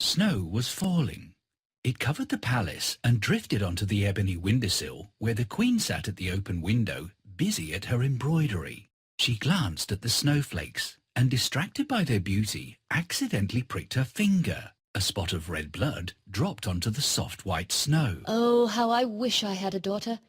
Snow was falling. It covered the palace and drifted onto the ebony windowsill where the Queen sat at the open window, busy at her embroidery. She glanced at the snowflakes and, distracted by their beauty, accidentally pricked her finger. A spot of red blood dropped onto the soft white snow. Oh, how I wish I had a daughter,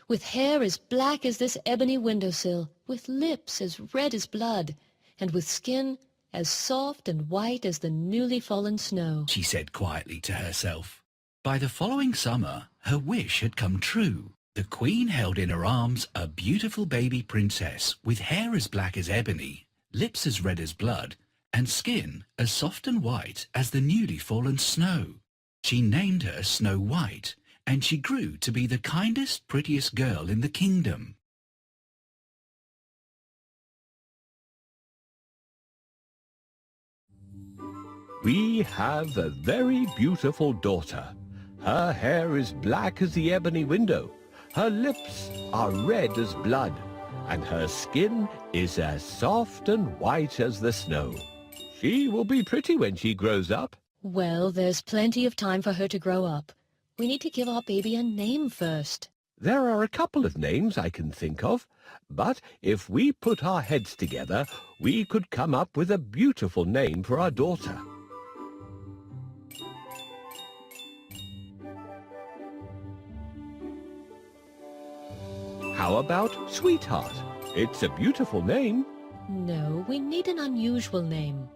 with hair as black as this ebony windowsill, with lips as red as blood, and with skin as soft and white as the newly fallen snow, she said quietly to herself. By the following summer, her wish had come true. The Queen held in her arms a beautiful baby princess with hair as black as ebony, lips as red as blood, and skin as soft and white as the newly fallen snow. She named her Snow White, and she grew to be the kindest, prettiest girl in the kingdom. We have a very beautiful daughter. Her hair is black as the ebony window. Her lips are red as blood, and her skin is as soft and white as the snow. She will be pretty when she grows up. Well, there's plenty of time for her to grow up. We need to give our baby a name first. There are a couple of names I can think of, but if we put our heads together, we could come up with a beautiful name for our daughter. How about Sweetheart? It's a beautiful name. No, we need an unusual name.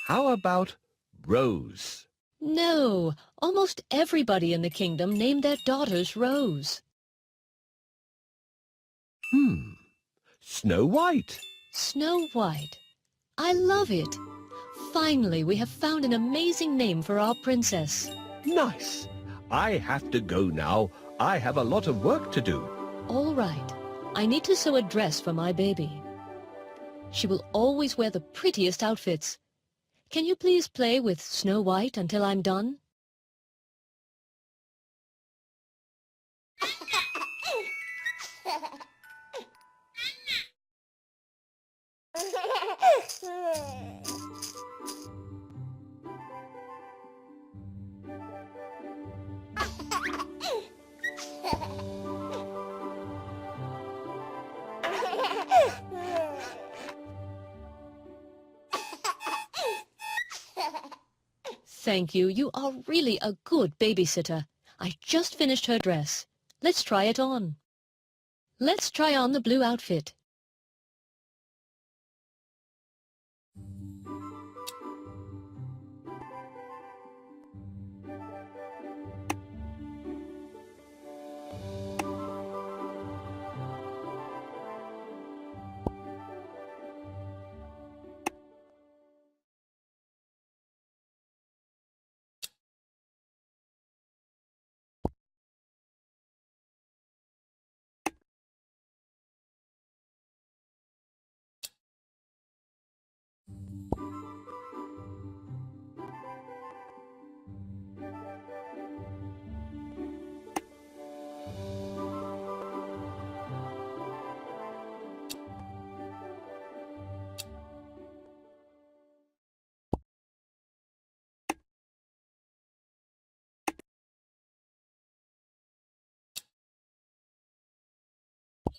How about Rose? No, almost everybody in the kingdom named their daughters Rose. Snow White. Snow White. I love it. Finally, we have found an amazing name for our princess. Nice. I have to go now. I have a lot of work to do. All right. I need to sew a dress for my baby. She will always wear the prettiest outfits. Can you please play with Snow White until I'm done? Thank you. You are really a good babysitter. I just finished her dress. Let's try it on. Let's try on the blue outfit.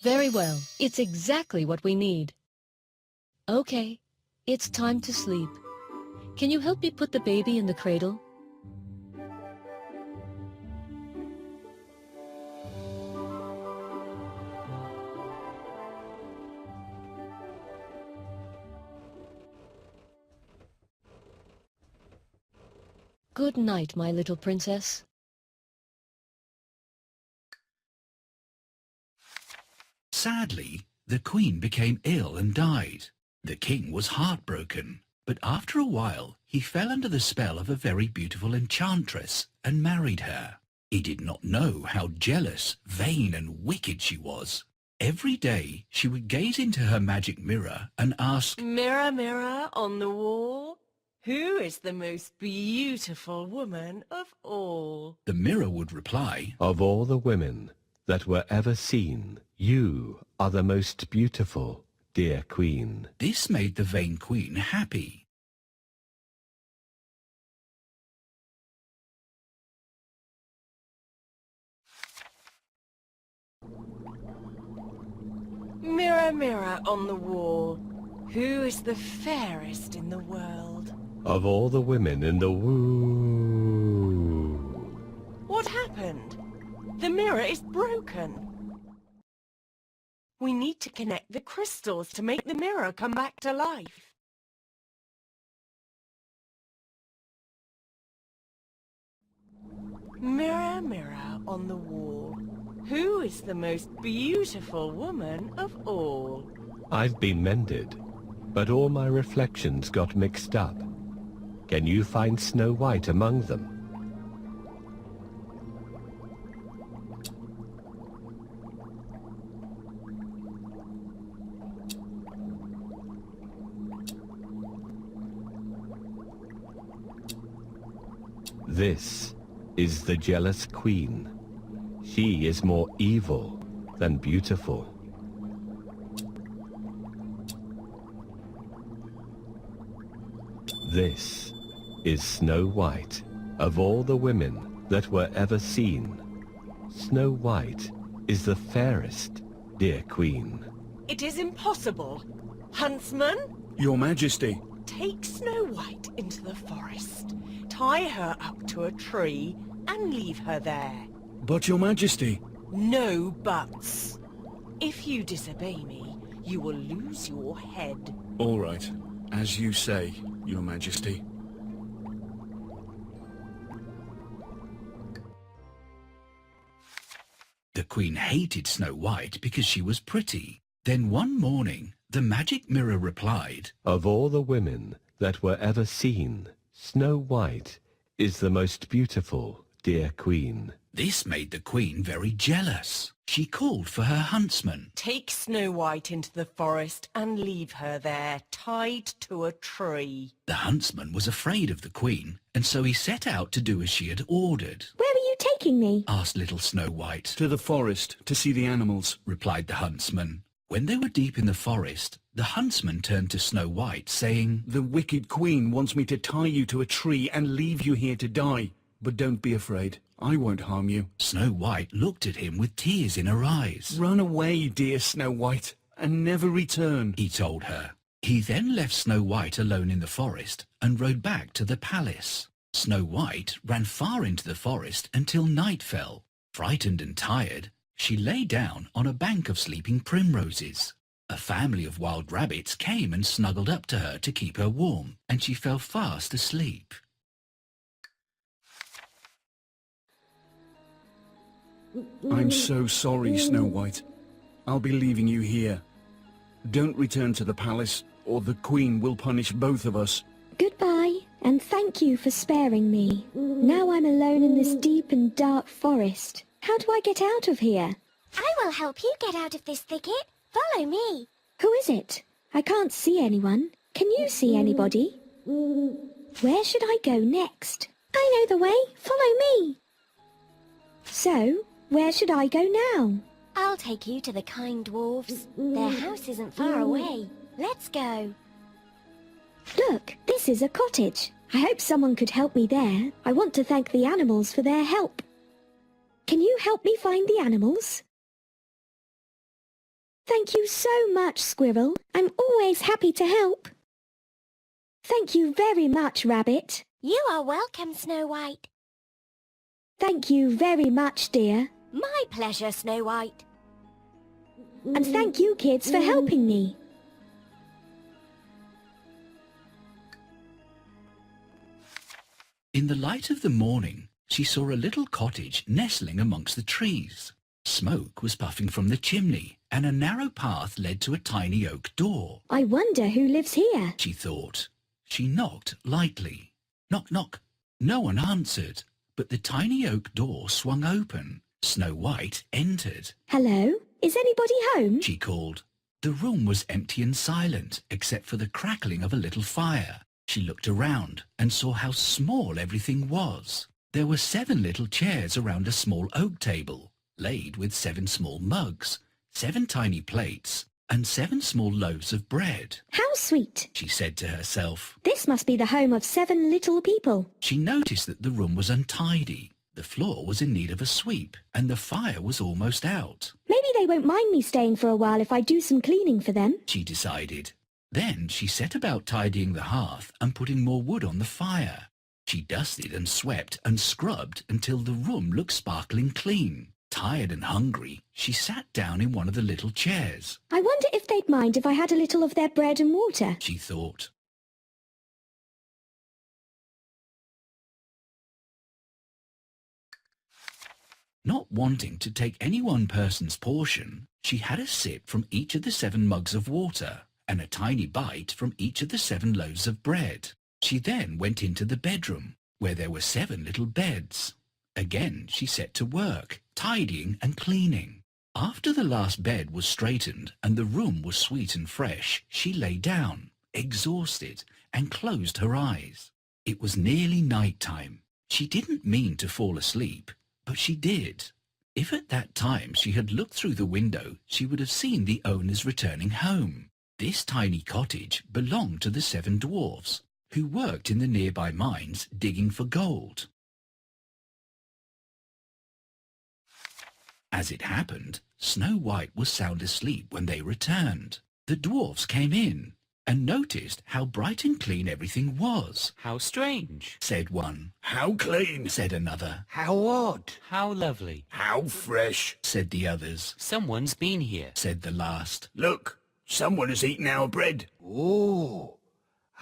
Very well. It's exactly what we need. Okay, it's time to sleep. Can you help me put the baby in the cradle? Good night, my little princess. Sadly, the Queen became ill and died. The King was heartbroken, but after a while he fell under the spell of a very beautiful enchantress and married her. He did not know how jealous, vain and wicked she was. Every day she would gaze into her magic mirror and ask, "Mirror, mirror on the wall, who is the most beautiful woman of all?" The mirror would reply, Of all the women that were ever seen, you are the most beautiful, dear Queen. This made the vain Queen happy. Mirror, mirror on the wall, who is the fairest in the world? Of all the women in the woo. What happened? The mirror is broken. We need to connect the crystals to make the mirror come back to life. Mirror, mirror on the wall, who is the most beautiful woman of all? I've been mended, but all my reflections got mixed up. Can you find Snow White among them? This is the jealous queen. She is more evil than beautiful. This is Snow White. Of all the women that were ever seen, Snow White is the fairest, dear queen. It is impossible. Huntsman, Your Majesty. take Snow White into the forest, tie her up to a tree, and leave her there. But Your Majesty. No buts. If you disobey me, you will lose your head. All right. As you say, Your Majesty. The Queen hated Snow White because she was pretty. Then one morning, the magic mirror replied, Of all the women that were ever seen, Snow White is the most beautiful, dear queen. This made the Queen very jealous. She called for her huntsman. Take Snow White into the forest and leave her there, tied to a tree. The huntsman was afraid of the Queen, and so he set out to do as she had ordered. Where are you taking me? Asked little Snow White. To the forest, to see the animals. Replied the huntsman. When they were deep in the forest, the huntsman turned to Snow White, saying, The wicked queen wants me to tie you to a tree and leave you here to die. But don't be afraid. I won't harm you. Snow White looked at him with tears in her eyes. Run away, dear Snow White, and never return. He told her. He then left Snow White alone in the forest and rode back to the palace. Snow White ran far into the forest until night fell. Frightened and tired, she lay down on a bank of sleeping primroses. A family of wild rabbits came and snuggled up to her to keep her warm, and she fell fast asleep. I'm so sorry, Snow White. I'll be leaving you here. Don't return to the palace, or the Queen will punish both of us. Goodbye, and thank you for sparing me. Now I'm alone in this deep and dark forest. How do I get out of here? I will help you get out of this thicket. Follow me. Who is it? I can't see anyone. Can you see anybody? Where should I go next? I know the way. Follow me. So, where should I go now? I'll take you to the kind dwarfs. Their house isn't far away. Let's go. Look, this is a cottage. I hope someone could help me there. I want to thank the animals for their help. Can you help me find the animals? Thank you so much, Squirrel. I'm always happy to help. Thank you very much, Rabbit. You are welcome, Snow White. Thank you very much, dear. My pleasure, Snow White. And thank you, kids, for helping me. In the light of the morning, she saw a little cottage nestling amongst the trees. Smoke was puffing from the chimney, and a narrow path led to a tiny oak door. I wonder who lives here. She thought. She knocked lightly. Knock, knock. No one answered, but the tiny oak door swung open. Snow White entered. Hello? Is anybody home? She called. The room was empty and silent, except for the crackling of a little fire. She looked around and saw how small everything was. There were 7 little chairs around a small oak table, laid with 7 small mugs, 7 tiny plates, and 7 small loaves of bread. How sweet. She said to herself. This must be the home of 7 little people. She noticed that the room was untidy. The floor was in need of a sweep, and the fire was almost out. Maybe they won't mind me staying for a while if I do some cleaning for them. She decided. Then she set about tidying the hearth and putting more wood on the fire. She dusted and swept and scrubbed until the room looked sparkling clean. Tired and hungry, she sat down in one of the little chairs. I wonder if they'd mind if I had a little of their bread and water. She thought. Not wanting to take any one person's portion, she had a sip from each of the 7 mugs of water and a tiny bite from each of the 7 loaves of bread. She then went into the bedroom, where there were 7 little beds. Again she set to work, tidying and cleaning. After the last bed was straightened and the room was sweet and fresh, she lay down, exhausted, and closed her eyes. It was nearly night time. She didn't mean to fall asleep, but she did. If at that time she had looked through the window, she would have seen the owners returning home. This tiny cottage belonged to the 7 dwarfs, who worked in the nearby mines digging for gold. As it happened, Snow White was sound asleep when they returned. The dwarfs came in and noticed how bright and clean everything was. How strange, Said one. How clean, Said another. How odd. how lovely. how fresh. Said the others. Someone's been here. Said the last. Look, someone has eaten our bread. Oh.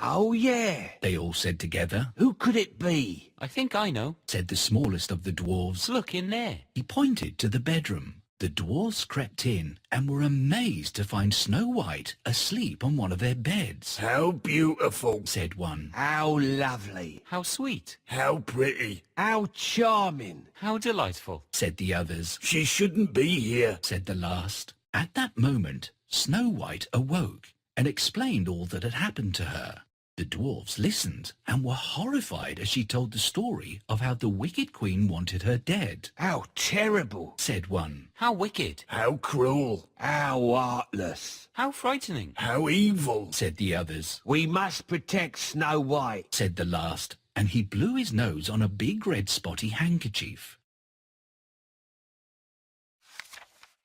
Oh, yeah. They all said together. Who could it be? I think I know. Said the smallest of the dwarfs. Look in there. He pointed to the bedroom. The dwarfs crept in and were amazed to find Snow White asleep on one of their beds. How beautiful. Said one. How lovely. How sweet. How pretty. How charming. How delightful. Said the others. She shouldn't be here. Said the last. At that moment, Snow White awoke and explained all that had happened to her. The dwarfs listened and were horrified as she told the story of how the wicked queen wanted her dead. How terrible. Said one. How wicked. How cruel. How heartless. How frightening. How evil. Said the others. We must protect Snow White. Said the last, and he blew his nose on a big red spotty handkerchief.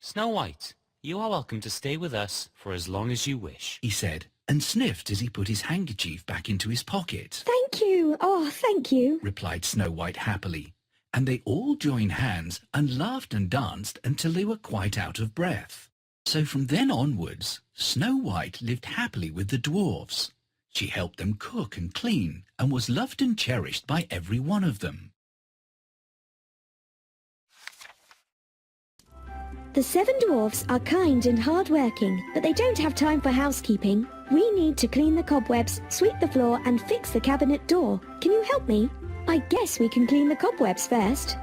Snow White, you are welcome to stay with us for as long as you wish. He said, and sniffed as he put his handkerchief back into his pocket. Thank you. Oh, thank you. Replied Snow White happily, and they all joined hands and laughed and danced until they were quite out of breath. So from then onwards, Snow White lived happily with the dwarfs. She helped them cook and clean and was loved and cherished by every one of them. The 7 dwarfs are kind and hard-working, but they don't have time for housekeeping. We need to clean the cobwebs, sweep the floor and fix the cabinet door. Can you help me? I guess we can clean the cobwebs first.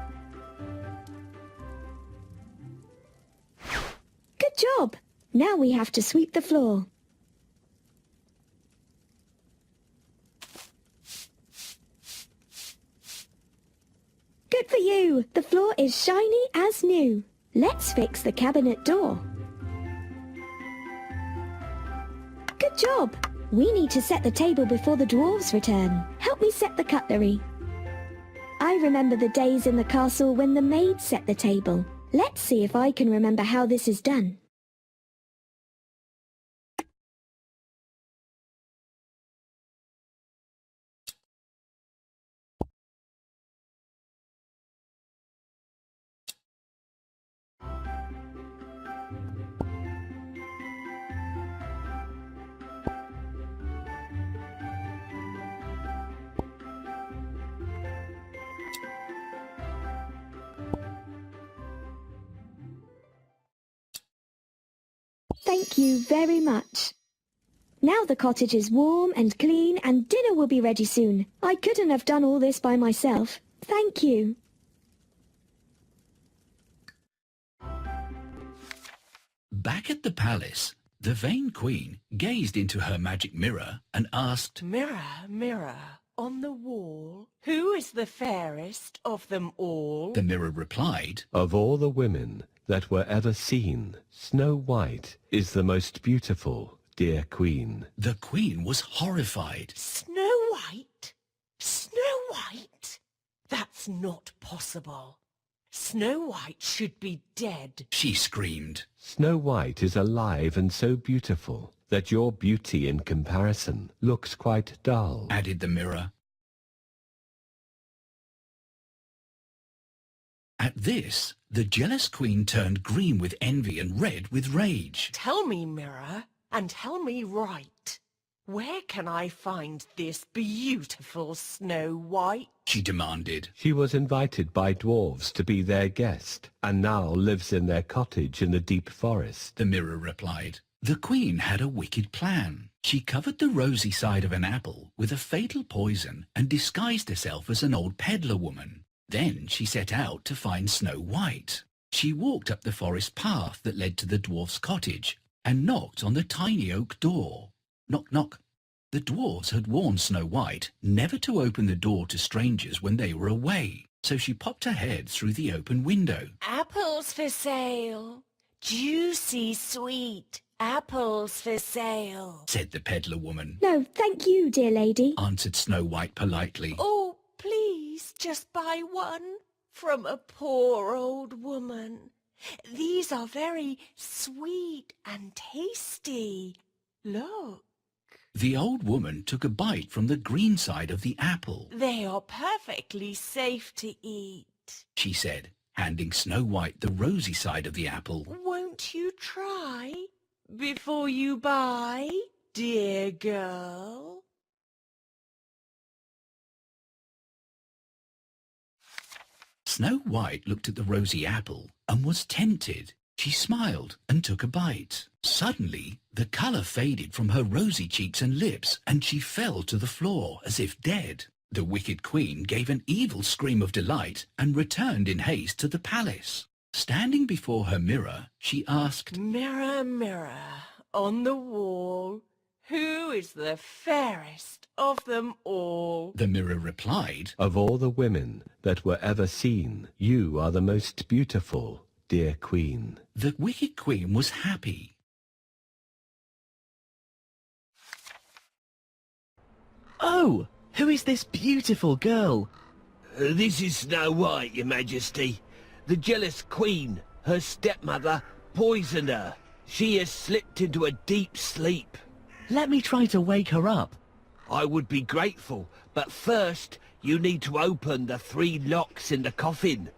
Good job! Now we have to sweep the floor. Good for you! The floor is shiny as new. Let's fix the cabinet door. Good job! We need to set the table before the dwarves return. Help me set the cutlery. I remember the days in the castle when the maids set the table. Let's see if I can remember how this is done. Thank you very much. Now the cottage is warm and clean and dinner will be ready soon. I couldn't have done all this by myself. Thank you. Back at the palace, the vain queen gazed into her magic mirror and asked, Mirror, mirror on the wall, who is the fairest of them all? The mirror replied, Of all the women that were ever seen, Snow White is the most beautiful, dear queen. The queen was horrified. Snow White? Snow White? That's not possible. Snow White should be dead. She screamed. Snow White is alive and so beautiful that your beauty in comparison looks quite dull, Added the mirror. At this, the jealous queen turned green with envy and red with rage. Tell me, mirror, and tell me right. Where can I find this beautiful Snow White? She demanded. She was invited by dwarves to be their guest, and now lives in their cottage in the deep forest. The mirror replied. The queen had a wicked plan. She covered the rosy side of an apple with a fatal poison and disguised herself as an old peddler woman. Then she set out to find Snow White. She walked up the forest path that led to the dwarf's cottage and knocked on the tiny oak door. Knock, knock. The dwarfs had warned Snow White never to open the door to strangers when they were away, so she popped her head through the open window. Apples for sale. Juicy, sweet apples for sale, Said the peddler woman. No, thank you, dear lady. Answered Snow White politely. Oh, please, just buy one from a poor old woman. These are very sweet and tasty. Look, The old woman took a bite from the green side of the apple. they are perfectly safe to eat. She said, handing Snow White the rosy side of the apple. Won't you try before you buy, dear girl? Snow White looked at the rosy apple and was tempted. She smiled and took a bite. Suddenly, the colour faded from her rosy cheeks and lips, and she fell to the floor as if dead. The wicked queen gave an evil scream of delight and returned in haste to the palace. Standing before her mirror, she asked, Mirror, mirror on the wall, who is the fairest of them all? The mirror replied, Of all the women that were ever seen, you are the most beautiful, dear queen. The wicked queen was happy. Oh, who is this beautiful girl? This is Snow White, Your Majesty. The jealous queen, her stepmother, poisoned her. She has slipped into a deep sleep. Let me try to wake her up. I would be grateful, but first you need to open the 3 locks in the coffin.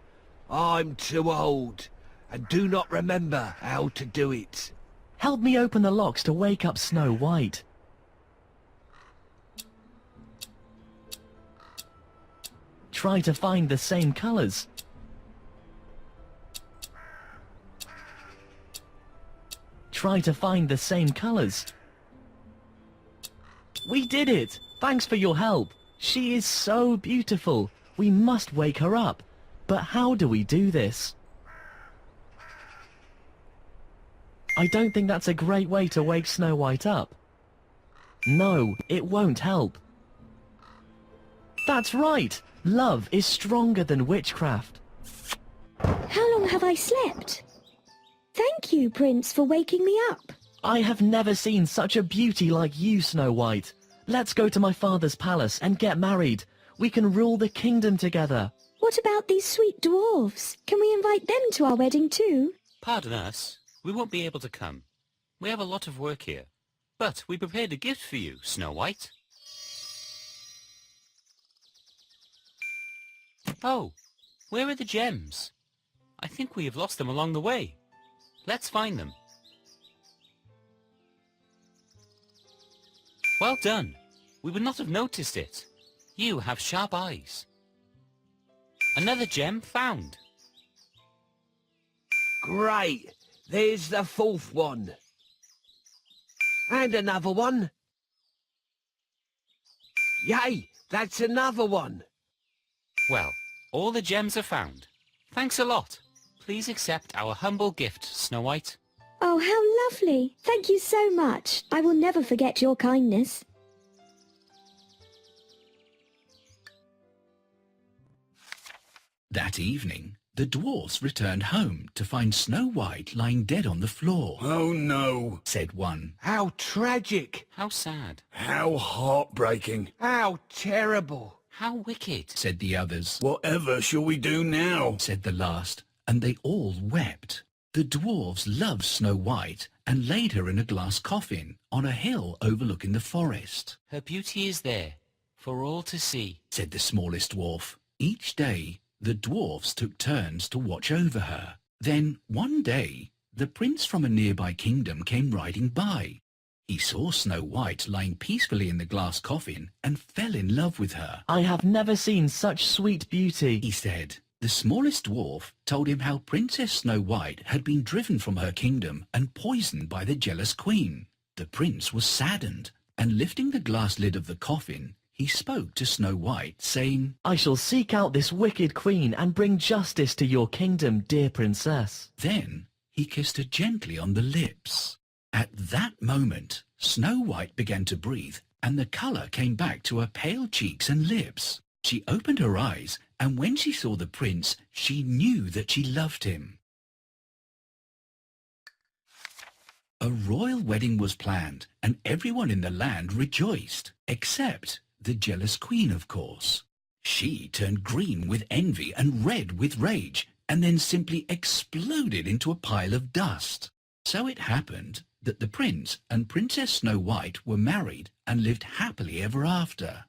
I'm too old, and do not remember how to do it. Help me open the locks to wake up Snow White. Try to find the same colours. Try to find the same colours. We did it! Thanks for your help. She is so beautiful. We must wake her up. But how do we do this? I don't think that's a great way to wake Snow White up. No, it won't help. That's right! Love is stronger than witchcraft. How long have I slept? Thank you, Prince, for waking me up. I have never seen such a beauty like you, Snow White. Let's go to my father's palace and get married. We can rule the kingdom together. What about these sweet dwarfs? Can we invite them to our wedding too? Pardon us, we won't be able to come. We have a lot of work here. But we prepared a gift for you, Snow White. Oh, where are the gems? I think we have lost them along the way. Let's find them. Well done. We would not have noticed it. You have sharp eyes. Another gem found. Great! There's the 4th one. And another one. Yay! That's another one. Well, all the gems are found. Thanks a lot. Please accept our humble gift, Snow White. Oh, how lovely. Thank you so much. I will never forget your kindness. That evening, the dwarfs returned home to find Snow White lying dead on the floor. Oh no! Said one. How tragic! How sad. How heartbreaking! How terrible! How wicked, said the others. Whatever shall we do now? Said the last, and they all wept. The dwarfs loved Snow White and laid her in a glass coffin on a hill overlooking the forest. Her beauty is there for all to see, said the smallest dwarf. Each day, the dwarfs took turns to watch over her. Then, one day, the prince from a nearby kingdom came riding by. He saw Snow White lying peacefully in the glass coffin and fell in love with her. I have never seen such sweet beauty, he said. The smallest dwarf told him how Princess Snow White had been driven from her kingdom and poisoned by the jealous queen. The prince was saddened, and lifting the glass lid of the coffin, he spoke to Snow White, saying, I shall seek out this wicked queen and bring justice to your kingdom, dear princess. Then he kissed her gently on the lips. At that moment, Snow White began to breathe, and the colour came back to her pale cheeks and lips. She opened her eyes, and when she saw the prince, she knew that she loved him. A royal wedding was planned, and everyone in the land rejoiced, except the jealous queen, of course. She turned green with envy and red with rage, and then simply exploded into a pile of dust. So it happened that the prince and Princess Snow White were married and lived happily ever after.